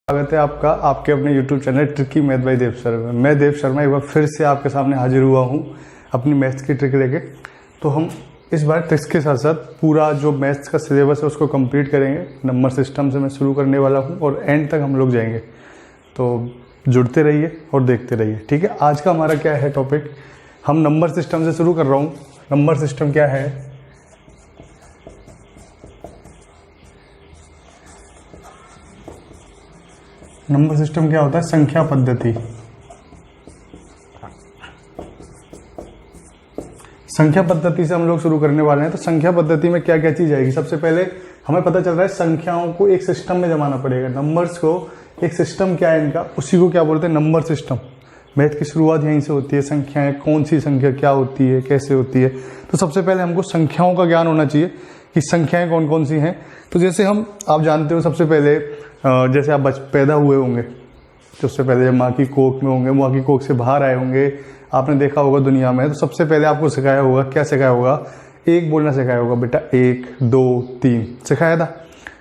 स्वागत है आपका आपके अपने YouTube channel tricky math by Dev Sharma. मैं देव शर्मा एक बार फिर से आपके सामने हाजिर हुआ हूँ अपनी मैथ्स की ट्रिक लेके। तो हम इस बार ट्रिक्स के साथ साथ पूरा जो मैथ्स का सिलेबस है उसको कंप्लीट करेंगे। नंबर सिस्टम से मैं शुरू करने वाला हूँ और एंड तक हम लोग जाएंगे, तो जुड़ते रहिए और देखते रहिए। ठीक है, आज का हमारा क्या है टॉपिक, हम नंबर सिस्टम से शुरू कर रहा हूँ। नंबर सिस्टम क्या है? नंबर सिस्टम क्या होता है? संख्या पद्धति। संख्या पद्धति से हम लोग शुरू करने वाले हैं। तो संख्या पद्धति में क्या क्या चीज आएगी? सबसे पहले हमें पता चल रहा है संख्याओं को एक सिस्टम में जमाना पड़ेगा। नंबर्स को एक सिस्टम क्या है इनका, उसी को क्या बोलते हैं? Number system. मैथ की शुरुआत यहीं से होती है। संख्याएं, कौन सी संख्या क्या होती है, कैसे होती है। तो सबसे पहले हमको संख्याओं का ज्ञान होना चाहिए कि संख्याएं कौन कौन सी हैं। तो जैसे आप जानते हो, सबसे पहले जैसे आप पैदा हुए होंगे तो उससे पहले जब माँ की कोख में होंगे, माँ की कोख से बाहर आए होंगे, आपने देखा होगा दुनिया में, तो सबसे पहले आपको सिखाया होगा, क्या सिखाया होगा? एक बोलना सिखाया होगा, बेटा 1 2 3 सिखाया था।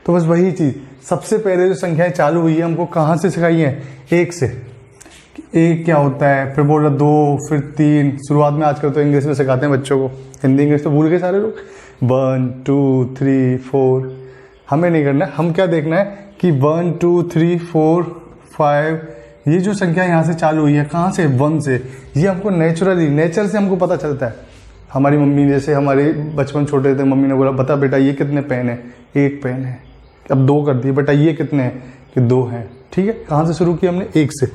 तो बस वही चीज़, सबसे पहले जो संख्याएं चालू हुई है हमको कहाँ से सिखाई है? 1 से। एक क्या होता है, फिर बोल रहा 2, फिर 3। शुरुआत में आजकल तो इंग्लिश में सिखाते हैं बच्चों को, हिंदी इंग्लिश तो भूल गए सारे लोग। 1 2 3 4। हमें नहीं करना है, हम क्या देखना है कि 1 2 3 4 5 ये जो संख्या यहाँ से चालू हुई है, कहाँ से? 1 से। ये हमको नेचुरली, नेचर से हमको पता चलता है। हमारी मम्मी, जैसे हमारे बचपन छोटे थे, मम्मी ने बोला बता बेटा ये कितने पेन है? 1 पेन है। अब 2 कर दिए, बेटा ये कितने हैं? कि 2 हैं। ठीक है, कहाँ से शुरू किया हमने? 1 से।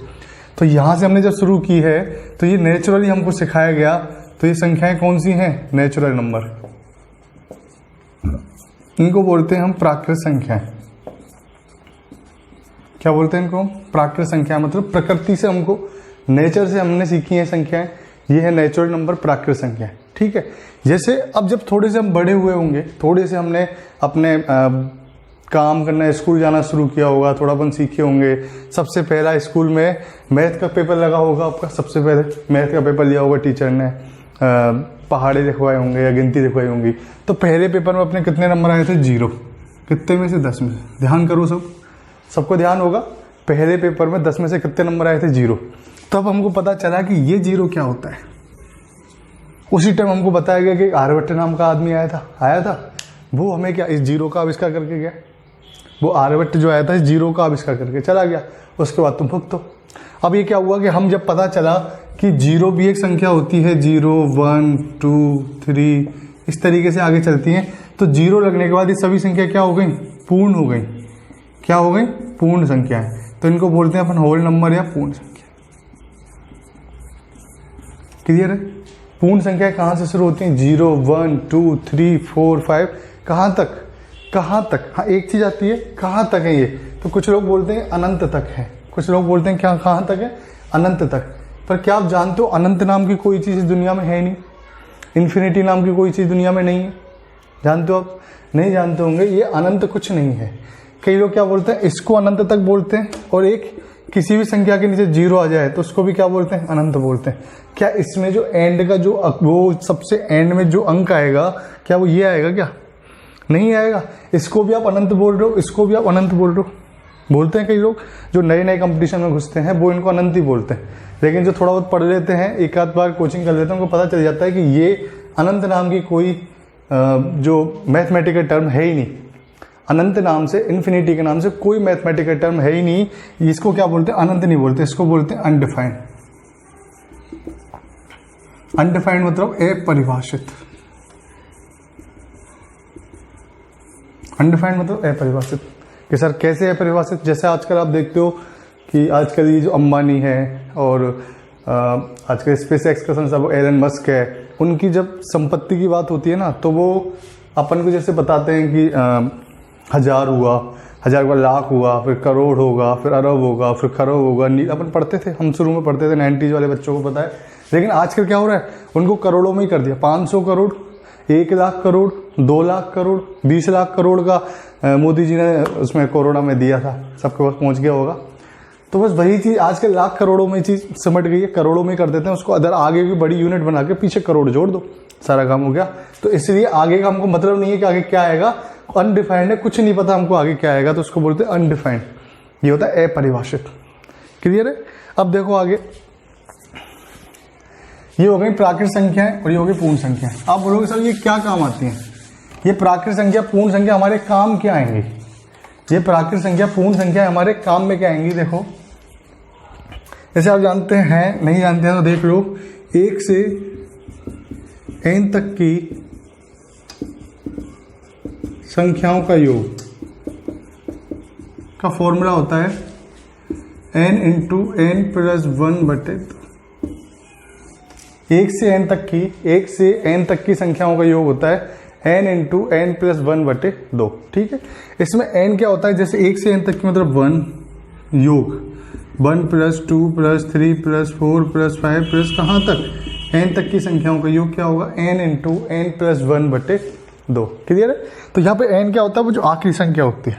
तो यहाँ से हमने जब शुरू की है तो ये नेचुरली हमको सिखाया गया। तो ये संख्याएं कौन सी हैं? Natural number. इनको बोलते हैं हम प्राकृत संख्याएं। क्या बोलते हैं इनको? प्राकृत संख्या। मतलब प्रकृति से हमको, नेचर से हमने सीखी है संख्याएं। ये है नेचुरल नंबर, प्राकृत संख्याएं। ठीक है, जैसे अब जब थोड़े से हम बड़े हुए होंगे, थोड़े से हमने अपने काम करना, स्कूल जाना शुरू किया होगा, थोड़ापन सीखे होंगे। सबसे पहला स्कूल में मैथ का पेपर लगा होगा आपका, सबसे पहले मैथ का पेपर लिया होगा टीचर ने, पहाड़े लिखवाए होंगे या गिनती लिखवाई होंगी। तो पहले पेपर में अपने कितने नंबर आए थे? 0। कितने में से? 10 में से। ध्यान करो, सबको ध्यान होगा। पहले पेपर में 10 में से कितने नंबर आए थे? 0। तब हमको पता चला कि ये 0 क्या होता है। उसी टाइम हमको बताया गया कि आर्यभट्ट नाम का आदमी आया था। वो हमें क्या, इस 0 का आविष्कार करके गया। वो आर्यभट्ट जो आया था, इस 0 का आविष्कार करके चला गया। उसके बाद तुम भुगतो। अब ये क्या हुआ कि हम जब पता चला कि 0 भी एक संख्या होती है, 0 1 2 3 इस तरीके से आगे चलती हैं, तो 0 लगने के बाद ये सभी संख्या क्या हो गई? पूर्ण हो गई। क्या हो गई? पूर्ण संख्याएं। तो इनको बोलते हैं अपन होल नंबर या पूर्ण संख्या। क्लियर है? पूर्ण संख्या कहाँ से शुरू होती हैं? 0 1 2 3 4 5। कहाँ तक? हाँ, एक चीज आती है, कहाँ तक है ये? तो कुछ लोग बोलते हैं अनंत तक है, कुछ लोग बोलते हैं क्या, कहाँ तक है? अनंत तक। पर क्या आप जानते हो अनंत नाम की कोई चीज़ इस दुनिया में है नहीं। इन्फिनिटी नाम की कोई चीज़ दुनिया में नहीं है। जानते हो आप? नहीं जानते होंगे। ये अनंत कुछ नहीं है। कई लोग क्या बोलते हैं, इसको अनंत तक बोलते हैं, और एक किसी भी संख्या के नीचे 0 आ जाए तो उसको भी क्या बोलते हैं? अनंत बोलते हैं। क्या इसमें जो एंड का वो सबसे एंड में जो अंक आएगा, क्या वो ये आएगा? क्या नहीं आएगा। इसको भी आप अनंत बोल रहे हो, इसको भी आप अनंत बोल रहे हो। बोलते हैं कई लोग जो नए नए कंपटीशन में घुसते हैं, वो इनको अनंत ही बोलते हैं। लेकिन जो थोड़ा बहुत पढ़ लेते हैं, एक आध बार कोचिंग कर लेते हैं, उनको पता चल जाता है कि ये अनंत नाम की कोई जो मैथमेटिकल टर्म है ही नहीं। अनंत नाम से, इन्फिनिटी के नाम से कोई मैथमेटिकल टर्म है ही नहीं। इसको क्या बोलते हैं? अनंत नहीं बोलते, इसको बोलते हैं अनडिफाइंड। अनडिफाइंड मतलब अपरिभाषित। अनडिफाइंड मतलब अपरिभाषित। कि सर कैसे अपरिभाषित? जैसे आजकल आप देखते हो कि आजकल ये जो अंबानी है और आजकल स्पेस एक्स का संस्थापक एलन मस्क है, उनकी जब संपत्ति की बात होती है ना, तो वो अपन को जैसे बताते हैं कि 1000 हुआ, 1000 के बाद लाख हुआ, फिर करोड़ होगा, फिर अरब होगा, फिर खरब होगा। अपन पढ़ते थे, हम शुरू में पढ़ते थे, 90s वाले बच्चों को पता है। लेकिन आजकल क्या हो रहा है, उनको करोड़ों में ही कर दिया। 500 करोड़, 1 लाख करोड़, 2 लाख करोड़, 20 लाख करोड़ का मोदी जी ने उसमें कोरोना में दिया था, सबके पास पहुंच गया होगा। तो बस वही चीज़ आजकल लाख करोड़ों में चीज़ सिमट गई है, करोड़ों में कर देते हैं उसको। अदर आगे की बड़ी यूनिट बना के पीछे करोड़ जोड़ दो, सारा काम हो गया। तो इसलिए आगे का हमको मतलब नहीं है कि आगे क्या आएगा, अनडिफाइंड है, कुछ नहीं पता हमको आगे क्या आएगा, तो उसको बोलते हैं अनडिफाइंड। ये होता है अपरिभाषित। क्लियर है? अब देखो आगे, ये हो गई प्राकृत संख्याएं और ये हो गई पूर्ण संख्याएं। आप बोलोगे सर ये क्या काम आती हैं? ये प्राकृत संख्या पूर्ण संख्या हमारे काम क्या आएंगी? ये प्राकृत संख्या पूर्ण संख्या हमारे काम में क्या आएंगी? देखो जैसे आप जानते हैं, नहीं जानते हैं तो देख लो, 1 से n तक की संख्याओं का योग का फॉर्मूला होता है n इंटू n प्लस 1/2। 1 से n तक की संख्याओं का योग होता है n इंटू n प्लस 1/2। ठीक है, इसमें n क्या होता है? जैसे 1 से n तक की मतलब 1 योग 1 plus 2 plus 3 plus 4 plus 5 plus कहाँ तक? n तक की संख्याओं का योग क्या होगा? n into n plus 1/2। Clear है? तो यहाँ पे n क्या होता है? वो जो आखिरी संख्या होती है,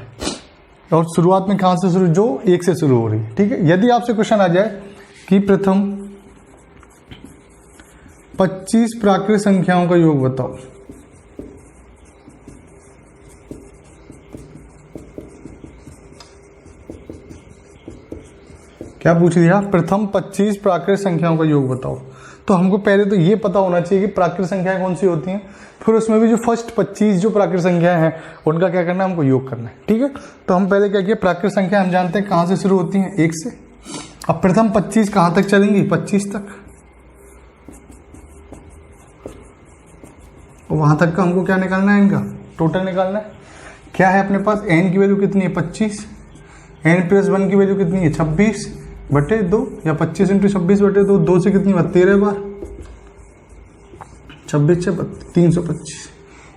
और शुरुआत में कहाँ से शुरू? जो 1 से शुरू हो रही है। ठीक है, यदि आपसे क्वेश्चन आ जाए कि प्रथम 25 प्राकृत संख्याओं का योग बताओ, क्या पूछ लिया? प्रथम 25 प्राकृत संख्याओं का योग बताओ। तो हमको पहले तो ये पता होना चाहिए कि प्राकृत संख्याएं कौन सी होती हैं, फिर उसमें भी जो फर्स्ट 25 जो प्राकृत संख्याएं हैं उनका क्या करना है? हमको योग करना है। ठीक है, तो हम पहले क्या किया? प्राकृत संख्या हम जानते हैं कहाँ से शुरू होती हैं? 1 से। अब प्रथम 25 कहाँ तक चलेंगी? 25 तक। वहां तक का हमको क्या निकालना है? इनका टोटल निकालना है। क्या है अपने पास? n की वैल्यू कितनी है? 25। n प्लस 1 की वैल्यू कितनी है? 26/2 या 25 इंटू 26/2। 2 से कितनी बार? 13 बार। 26 से 325।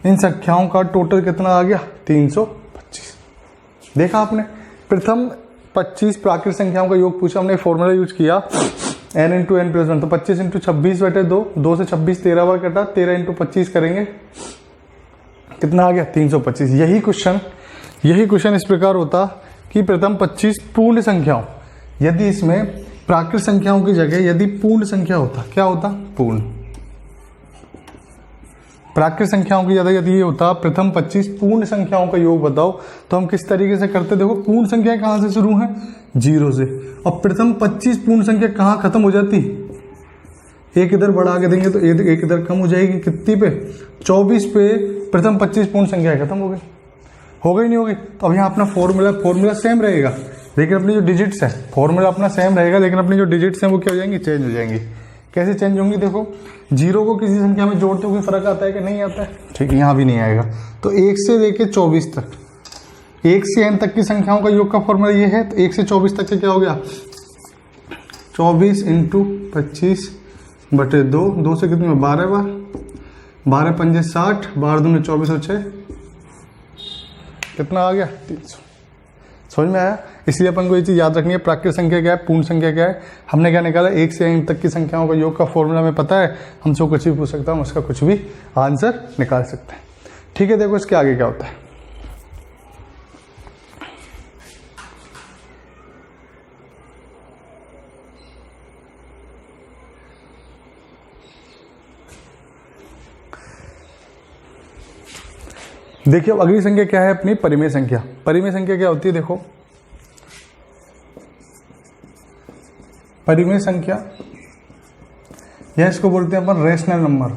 इन संख्याओं का टोटल कितना आ गया? 325। देखा आपने, प्रथम 25 प्राकृत संख्याओं का योग पूछा, हमने फॉर्मूला यूज किया n इंटू n प्लस 1। तो 25 इंटू 26/2, 2 से 26 13 बार कटा, 13 इंटू 25 करेंगे, कितना आ गया? 325। यही क्वेश्चन इस प्रकार होता कि प्रथम 25 पूर्ण संख्याओं, यदि इसमें प्राकृत संख्याओं की जगह यदि पूर्ण संख्या होता, क्या होता? पूर्ण। प्राकृत संख्याओं की जगह यदि ये होता प्रथम 25 पूर्ण संख्याओं का योग बताओ, तो हम किस तरीके से करते? देखो पूर्ण संख्याएं कहां से शुरू हैं? 0 से। और प्रथम 25 पूर्ण संख्या कहां खत्म हो जाती? एक इधर बढ़ा के देंगे तो एक इधर कम हो जाएगी। कितनी पे? 24 पे प्रथम 25 पूर्ण संख्या खत्म हो गई नहीं होगी? तो अब यहाँ अपना फॉर्मूला सेम रहेगा, लेकिन अपनी जो डिजिट्स है, फॉर्मूला अपना सेम रहेगा, लेकिन अपनी जो डिजिट्स हैं वो क्या हो जाएंगी? चेंज हो जाएंगी। कैसे चेंज होंगी? देखो 0 को किसी संख्या में जोड़ते हुए फर्क आता है कि नहीं आता है? ठीक है, यहाँ भी नहीं आएगा। तो 1 से लेके 24 तक, 1 से n तक की संख्याओं का योग का फॉर्मूला ये है। तो 1 से 24 तक के क्या हो गया? 24 इंटू 25/2। 2 से कितनी? 12 बार। 12 पंजे 60, 12 दूनी 24 और 6 कितना आ गया? 300। समझ में आया? इसलिए अपन को ये चीज याद रखनी है, प्राकृत संख्या क्या है, पूर्ण संख्या क्या है। हमने क्या निकाला? 1 से n तक की संख्याओं का योग का फॉर्मूला में पता है, हमसे कुछ भी पूछ सकता हूँ, उसका कुछ भी आंसर निकाल सकते हैं। ठीक है, देखो इसके आगे क्या होता है। देखिए अब अगली संख्या क्या है अपनी? परिमेय संख्या। परिमेय संख्या क्या होती है? देखो परिमेय संख्या, यह इसको बोलते हैं अपन रेशनल नंबर।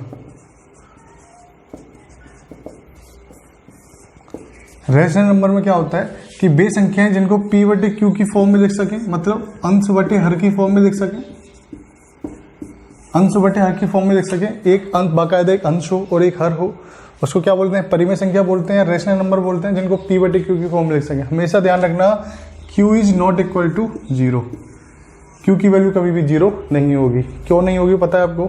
रेशनल नंबर में क्या होता है कि वे संख्याएं जिनको p/q की फॉर्म में लिख सकें, मतलब अंश बटे हर की फॉर्म में लिख सकें, अंश बटे हर की फॉर्म में लिख सकें, एक अंश बाकायदा एक अंश हो और एक हर हो, उसको क्या बोलते हैं? परिमेय संख्या बोलते हैं, रेशनल नंबर बोलते हैं, जिनको p/q की फॉर्म में लिख सकें। हमेशा ध्यान रखना q is not equal to 0। q की वैल्यू कभी भी 0 नहीं होगी। क्यों नहीं होगी पता है आपको?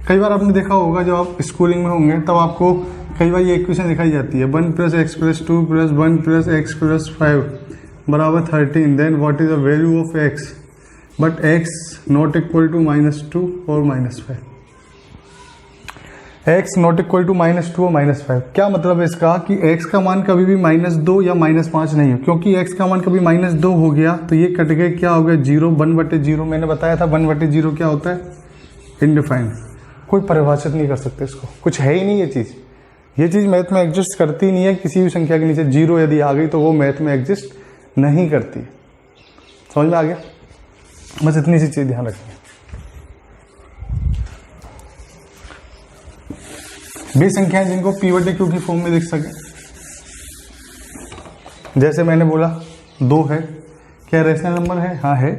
कई बार आपने देखा होगा जब आप स्कूलिंग में होंगे तब आपको कई बार ये इक्वेशन दिखाई जाती है 1 + x + 2 + 1 + x + 5 बराबर 13। Then what is the value of x but x not equal to -2 और -5। x नॉट इक्वल टू -2 और -5। क्या मतलब है इसका? कि x का मान कभी भी -2 या -5 नहीं हो, क्योंकि x का मान कभी -2 हो गया तो ये कट गए, क्या हो गया? 0। 1/0 मैंने बताया था 1/0 क्या होता है? इनडिफाइंड। कोई परिभाषित नहीं कर सकते इसको, कुछ है ही नहीं ये चीज़ मैथ में एग्जिस्ट करती नहीं है। किसी भी संख्या के नीचे 0 यदि आ गई तो वो मैथ में एग्जिस्ट नहीं करती। समझ में आ गया? बस इतनी सी चीज ध्यान रखिए। बेस संख्याएं जिनको P बटे Q की फॉर्म में लिख सके, जैसे मैंने बोला 2 है, क्या रेशनल नंबर है? हाँ है,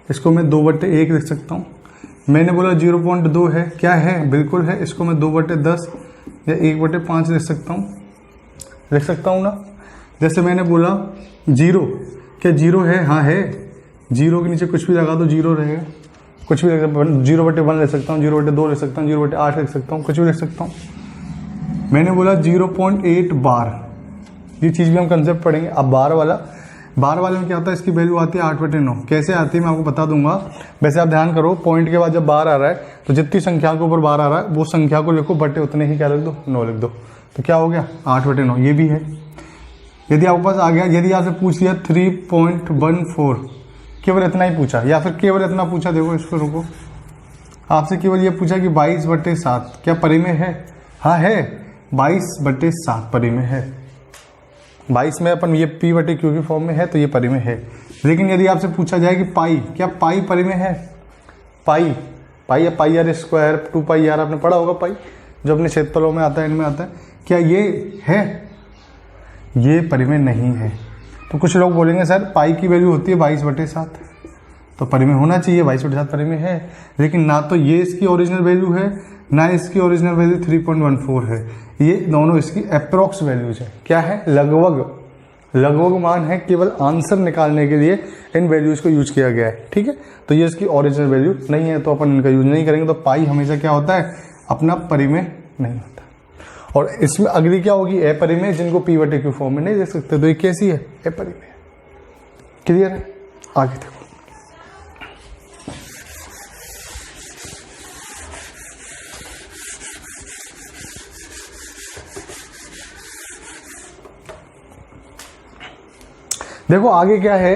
इसको मैं 2/1 लिख सकता हूँ। मैंने बोला 0.2 है, क्या है? बिल्कुल है, इसको मैं 2/10 या 1/5 लिख सकता हूँ ना। जैसे मैंने बोला 0, क्या 0 है? हाँ है, 0 के नीचे कुछ भी लगा दो 0 रहेगा, कुछ भी लिख सकता हूँ, 0/1 लिख सकता हूँ, 0/2 लिख सकता हूँ, 0/8 लिख सकता हूँ, कुछ भी लिख सकता हूँ। मैंने बोला 0.8 बार, ये चीज़ भी हम कंसेप्ट पढ़ेंगे। अब बार वाले में क्या होता है, इसकी वैल्यू आती है 8/9। कैसे आती है मैं आपको बता दूंगा। वैसे आप ध्यान करो, पॉइंट के बाद जब बार आ रहा है तो जितनी संख्या के ऊपर बार आ रहा है वो संख्या को लिखो, बटे उतने ही क्या लिख दो, 9 लिख दो। तो क्या हो गया 8/9, ये भी है। यदि आपके पास आ गया, यदि आपसे पूछ लिया 3.14, केवल इतना ही पूछा, या फिर केवल इतना पूछा, देखो इसको रुको, आपसे केवल ये पूछा कि 22/7 क्या परिमेय है? हाँ है, 22/7 परिमेय है। 22 में अपन ये P बटे Q की फॉर्म में है तो ये परिमेय है। लेकिन यदि आपसे पूछा जाए कि पाई, क्या पाई परिमेय है? पाई या पाई आर स्क्वायर 2πr आपने पढ़ा होगा, पाई जो अपने क्षेत्रफलों में आता है, इनमें आता है, क्या ये है? ये परिमेय नहीं है। तो कुछ लोग बोलेंगे सर पाई की वैल्यू होती है 22/7, तो परिमेय होना चाहिए, 22/7 परिमेय है। लेकिन ना तो ये इसकी ओरिजिनल वैल्यू है, ना इसकी ओरिजिनल वैल्यू 3.14 है। ये दोनों इसकी अप्रोक्स वैल्यूज है। क्या है? लगभग मान है। केवल आंसर निकालने के लिए इन वैल्यूज को यूज किया गया है, ठीक है। तो ये इसकी ओरिजिनल वैल्यू नहीं है, तो अपन इनका यूज नहीं करेंगे। तो पाई हमेशा क्या होता है, अपना परिमेय नहीं होता। और इसमें अगली क्या होगी, अपरिमेय, जिनको P बटे Q फॉर्म में नहीं देख सकते। तो ये कैसी है? अपरिमेय। क्लियर है? आगे देखो, देखो आगे क्या है,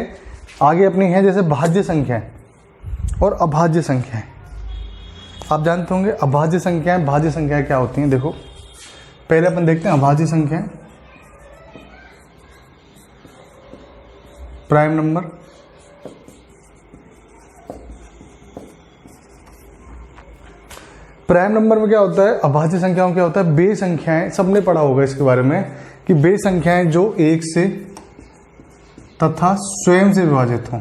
आगे अपनी है जैसे भाज्य संख्याएं और अभाज्य संख्याएं। आप जानते होंगे अभाज्य संख्याएं, भाज्य संख्याएं क्या होती हैं। देखो पहले अपन देखते हैं अभाज्य संख्याएं। प्राइम नंबर, प्राइम नंबर में क्या होता है, अभाज्य संख्याओं में क्या होता है, बे संख्याएं, सबने पढ़ा होगा इसके बारे में कि बे संख्याएं जो 1 से तथा स्वयं से विभाजित हों।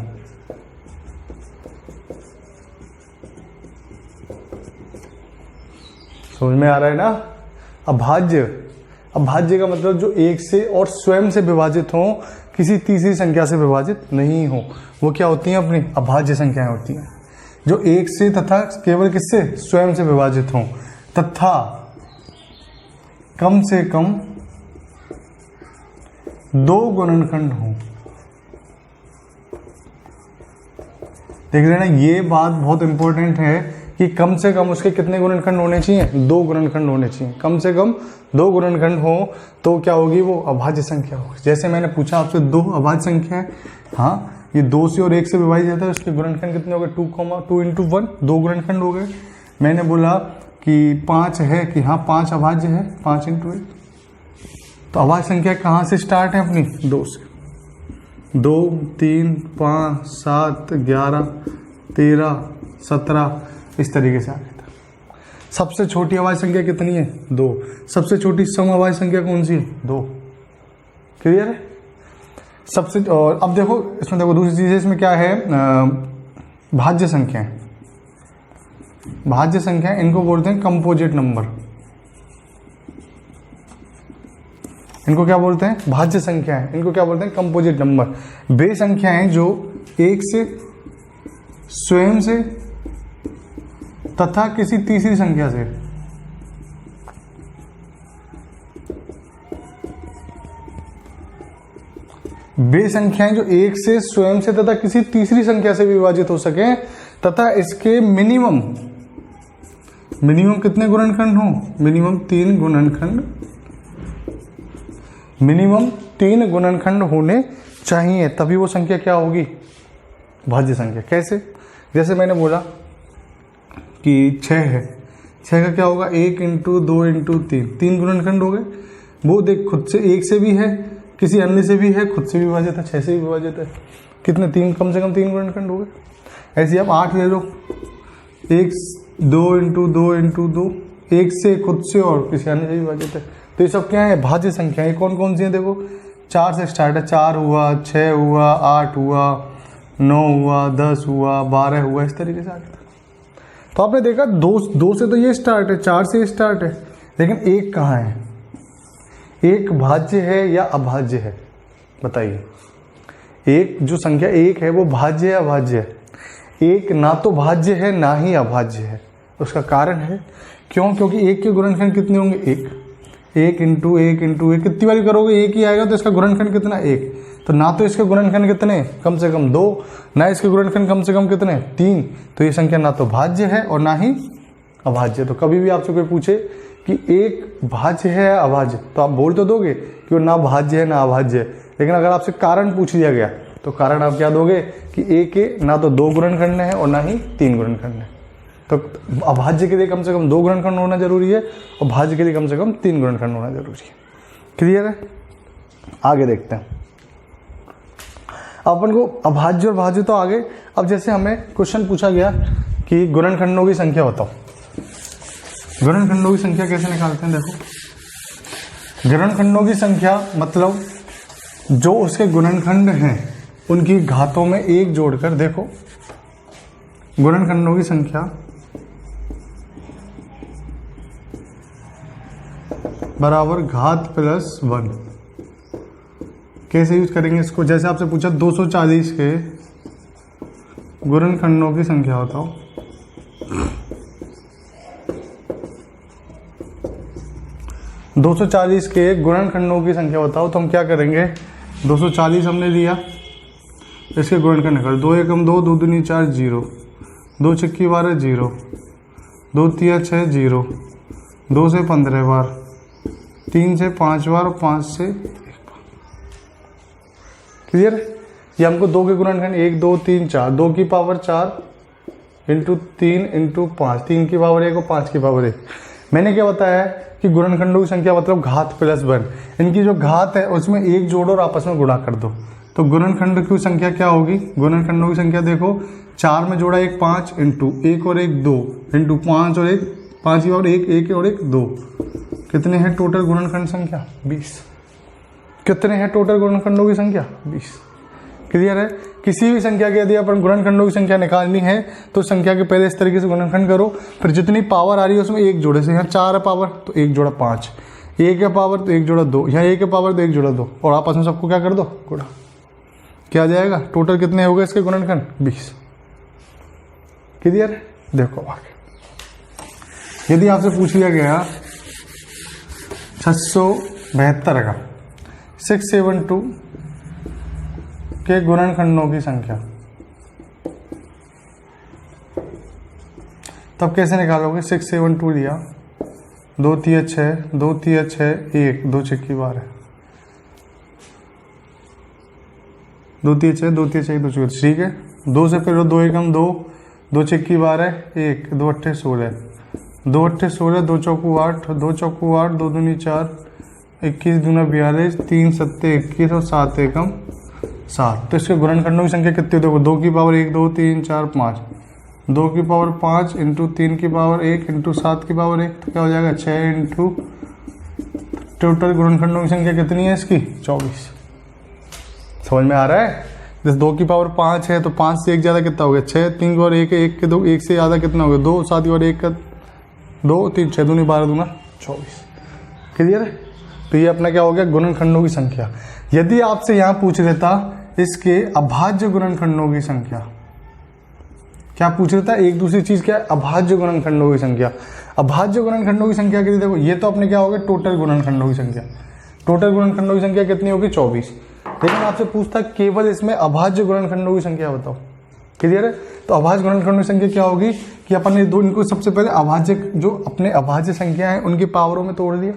समझ में आ रहा है ना? अभाज्य का मतलब जो 1 से और स्वयं से विभाजित हों, किसी तीसरी संख्या से विभाजित नहीं हो, वो क्या होती हैं, अपनी अभाज्य संख्याएं होती हैं। जो 1 से तथा केवल किससे, स्वयं से विभाजित हों, तथा कम से कम 2 गुणनखंड हों। देख रहे हैं ना, ये बात बहुत इंपॉर्टेंट है कि कम से कम उसके कितने गुणनखंड होने चाहिए, 2 गुणनखंड होने चाहिए। कम से कम 2 गुणनखंड हो तो क्या होगी, वो अभाज्य संख्या होगी। जैसे मैंने पूछा आपसे 2 अभाज्य संख्या है, हाँ ये 2 से और 1 से विभाजित जाता है, उसके गुणनखंड कितने हो गए, 2 × 1, 2 गुणनखंड हो गए। मैंने बोला कि 5 है, कि हाँ 5 अभाज्य है, 5 × 1। तो अभाज्य संख्या कहाँ से स्टार्ट है अपनी, 2 से। 2, 3, 5, 7, 11, 13, 17 इस तरीके से आगे था। सबसे छोटी अभाज्य संख्या कितनी है, 2। सबसे छोटी सम अभाज्य संख्या कौन सी है, 2। क्लियर है? सबसे, और अब देखो इसमें, देखो दूसरी चीज है इसमें क्या है, भाज्य संख्या। भाज्य संख्या इनको बोलते हैं कंपोजिट नंबर। इनको क्या बोलते हैं, भाज्य संख्याएं, इनको क्या बोलते हैं, कंपोजिट नंबर। वे संख्याएं जो 1 से, स्वयं से तथा किसी तीसरी संख्या से, वे संख्याएं जो 1 से, स्वयं से तथा किसी तीसरी संख्या से विभाजित हो सके, तथा इसके मिनिमम कितने गुणनखंड हो, मिनिमम 3 गुणनखंड, मिनिमम 3 गुणनखंड होने चाहिए, तभी वो संख्या क्या होगी, भाज्य संख्या। कैसे? जैसे मैंने बोला कि 6 है, 6 का क्या होगा, 1 × 2 × 3 गुणनखंड हो गए। वो देख खुद से, 1 से भी है, किसी अन्य से भी है, खुद से भी विभाजित है, 6 से भी विभाजित है। कितने, 3, कम से कम 3 गुणनखंड हो गए। ऐसे आप 8 ले लो, 1 2 इंटू 2 इंटू 2, एक से खुद से और किसी अन्य से विभाजित है। तो ये सब क्या है, भाज्य संख्या। ये कौन कौन सी है, देखो 4 से स्टार्ट है, 4 हुआ, 6 हुआ, 8 हुआ, 9 हुआ, 10 हुआ, 12 हुआ, इस तरीके से आगे तक। तो आपने देखा 2 से तो ये स्टार्ट है, 4 से स्टार्ट है, लेकिन 1 कहाँ है, 1 भाज्य है या अभाज्य है, बताइए। एक जो संख्या 1 है वो भाज्य है अभाज्य है? 1 ना तो भाज्य है ना ही अभाज्य है। उसका कारण है क्यों, क्योंकि 1 के गुणनखंड कितने होंगे, 1 इंटू 1 इंटू 1, कितनी बारी करोगे 1 ही आएगा, तो इसका गुणनखंड कितना, 1। तो ना तो इसके गुणनखंड कितने, कम से कम 2, ना इसके गुणनखंड कम से कम कितने, 3। तो ये संख्या ना तो भाज्य है और ना ही अभाज्य। तो कभी भी आपसे कोई पूछे कि 1 भाज्य है या अभाज्य, तो आप बोल तो दोगे कि वो ना भाज्य है ना अभाज्य है, लेकिन अगर आपसे कारण पूछ लिया गया तो कारण आप क्या दोगे कि 1 के ना तो 2 गुणनखंड है और ना ही 3 गुणनखंड है। तो अभाज्य के लिए कम से कम 2 गुणनखंड होना जरूरी है और भाज्य के लिए कम से कम 3 गुणनखंड होना जरूरी है। क्लियर है? आगे देखते हैं। अपन को अभाज्य और भाज्य तो आगे। अब जैसे हमें क्वेश्चन पूछा गया कि गुणनखंडों की संख्या बताओ, गुणनखंडों की संख्या कैसे निकालते हैं, देखो गुणनखंडों की संख्या मतलब जो उसके गुणनखंड हैं उनकी घातों में 1 जोड़कर, देखो गुणनखंडों की संख्या बराबर घात प्लस 1। कैसे यूज करेंगे इसको, जैसे आपसे पूछा 240 के गुणनखंडों की संख्या बताओ। दो 240 के गुणनखंडों की संख्या बताओ, तो हम क्या करेंगे, 240 हमने लिया, इसके गुणनखंड निकाल, 2 एकम 2, 2 दूनी 4, 0, 2 छक्की 12, 0, 2 तिया 6, 0, 2 से 15 बार, 3 से 5 बार और 5 से 1 बार। क्लियर? ये हमको 2 के गुणनखंड 1 2 3 4, 2 की पावर 4 इंटू 3 इंटू 5, 3 की पावर 1 और 5 की पावर 1। मैंने क्या बताया है कि गुणनखंडों की संख्या मतलब घात प्लस 1। इनकी जो घात है उसमें 1 जोड़ो और आपस में गुणा कर दो। तो गुणनखंड की संख्या क्या होगी, गुणनखंडों की संख्या देखो, 4 में जोड़ा 1 5 इंटू 1 और 1 2 इंटू 5 और 1 5 की पावर 1 1 और 1 2, कितने हैं टोटल गुणनखंड संख्या, 20। कितने हैं टोटल गुणनखंडों की संख्या, 20। क्लियर है? किसी भी संख्या के यदि अपन गुणनखंडों की संख्या निकालनी है तो संख्या के पहले इस तरीके से गुणनखंड करो, फिर जितनी पावर आ रही है उसमें 1 जोड़े से, यहाँ 4 है पावर तो 1 जोड़ा 5, 1 है पावर तो 1 जोड़ा 2, यहाँ 1 है पावर तो 1 जोड़ा 2, और आपस में सबको क्या कर दो, गुणा। क्या आ जाएगा, टोटल कितने हो गए इसके गुणनखंड, 20। क्लियर? देखो आगे, यदि आपसे पूछ लिया गया 672 का 672 के गुणनखंडों की संख्या, तब कैसे निकालोगे, 672 लिया, 2 तिया 6, 2 तिया 6 1, 2 छक्की 12, 2 तिया 6, 2 तिया 6 2 छक्की, ठीक है। 2 से फिर 2 एकम 2, 2 छक्की 12 1, 2 अट्ठे 16, 2 अट्ठे 16, 2 चौकू 8, 2 चौकू 8, 2 दूनी 4, 21 दूना 42, 3 सत्ते 21 और 7 एकम 7। तो इसके गुणनखंडों की संख्या कितनी, देखो 2 की पावर 1 2 3 4 5, 2 की पावर 5 इंटू 3 की पावर 1 इंटू 7 की पावर 1, तो क्या हो जाएगा 6 इंटू, टोटल गुणनखंडों की संख्या कितनी है इसकी, 24। समझ में आ रहा है? जैसे 2 की पावर 5 है तो 5 से 1 ज़्यादा कितना हो गया 6, 3 की पावर 1 है 1 के 2, 1 से ज़्यादा कितना हो गया 2, 7 की पावर 1 का 2 3 6 दूनी 12 दूना 24। क्लियर है? तो ये अपना क्या हो गया, गुणनखंडों की संख्या। यदि आपसे यहाँ पूछ लेता इसके अभाज्य गुणनखंडों की संख्या, क्या पूछ रहा था, एक दूसरी चीज क्या है, अभाज्य गुणनखंडों की संख्या। अभाज्य गुणनखंडों की संख्या के लिए देखो, ये तो अपने क्या हो गया टोटल गुणनखंडों की संख्या, टोटल गुणनखंडों की संख्या कितनी होगी 24। लेकिन आपसे पूछता केवल इसमें अभाज्य गुणनखंडों की संख्या बताओ। क्लियर है? तो अभाज्य गुणनखंडों की संख्या क्या होगी कि अपन ने दो इनको सबसे पहले अभाज्य, जो अपने अभाज्य संख्या है उनकी पावरों में तोड़ दिया,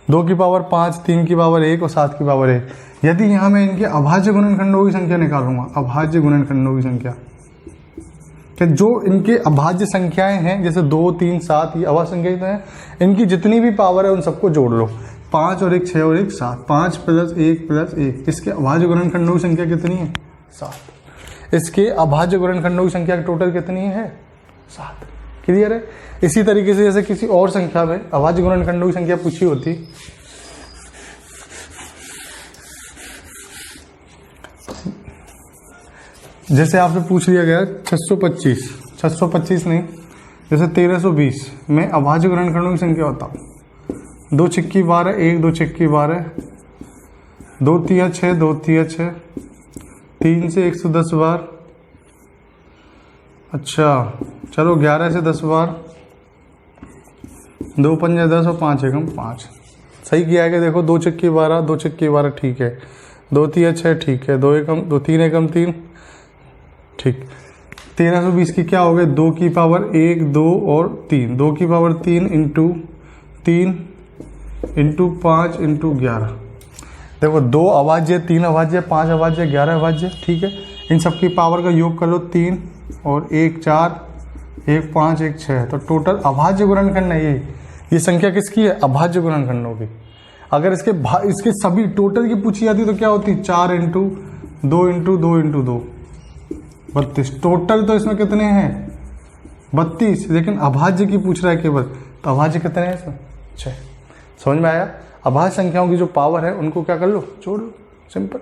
2 की पावर 5, 3 की पावर 1 और 7 की पावर 1। यदि यहाँ मैं इनके अभाज्य गुणनखंडों की संख्या निकालूंगा, अभाज्य गुणनखंडों की संख्या, कि जो इनके अभाज्य संख्याएं हैं जैसे 2 3 7 ये अभाज्य संख्याएं तो हैं, इनकी जितनी भी पावर है उन सबको जोड़ लो, 5 और 1 6 और 1 7, 5 + 1 + 1, इसके अभाज्य गुणनखंडों की संख्या कितनी है 7। इसके अभाज्य गुणनखंडों की संख्या टोटल कितनी है? 7। क्लियर है? इसी तरीके से जैसे किसी और संख्या में अभाज्य गुणनखंडों की संख्या पूछी होती, जैसे आपसे पूछ लिया गया 625 नहीं, जैसे 1320 में अभाज्य गुणनखंडों की संख्या होता 2 छिक्की 12, 1 2 छिक्की 12, 2 तिया 6, 2 तिया 6, 3 से 110 बार, अच्छा चलो 11 से 10 बार, 2 पंजे 10 और 5 एकम 5। सही किया है कि देखो 2 छिक्की 12, 2 छिक्की 12 ठीक है, 2 तिया 6 ठीक है, 2 3 एकम 3 ठीक। 1320 की क्या हो गए? 2 की पावर 1 2 और 3, 2 की पावर 3 इंटू 3 इंटू 5 इंटू 11। देखो 2 अभाज्य, 3 अभाज्य, 5 अभाज्य, 11 अभाज्य, ठीक है। इन सब की पावर का योग कर लो, 3 और 1 4, 1 5, 1 6, तो टोटल अभाज्य गुणनखंड है ये संख्या किसकी है? अभाज्य गुणनखंडों की। अगर इसके सभी टोटल की पूछी जाती तो क्या होती? 4 इंटू 2 इंटू 2 इंटू 2, 32। टोटल तो इसमें कितने हैं? 32, लेकिन अभाज्य की पूछ रहा है केवल, तो अभाज्य कितने हैं इसमें? 6। समझ में आया? अभाज्य संख्याओं की जो पावर है उनको क्या कर लो? जोड़ लो, सिंपल।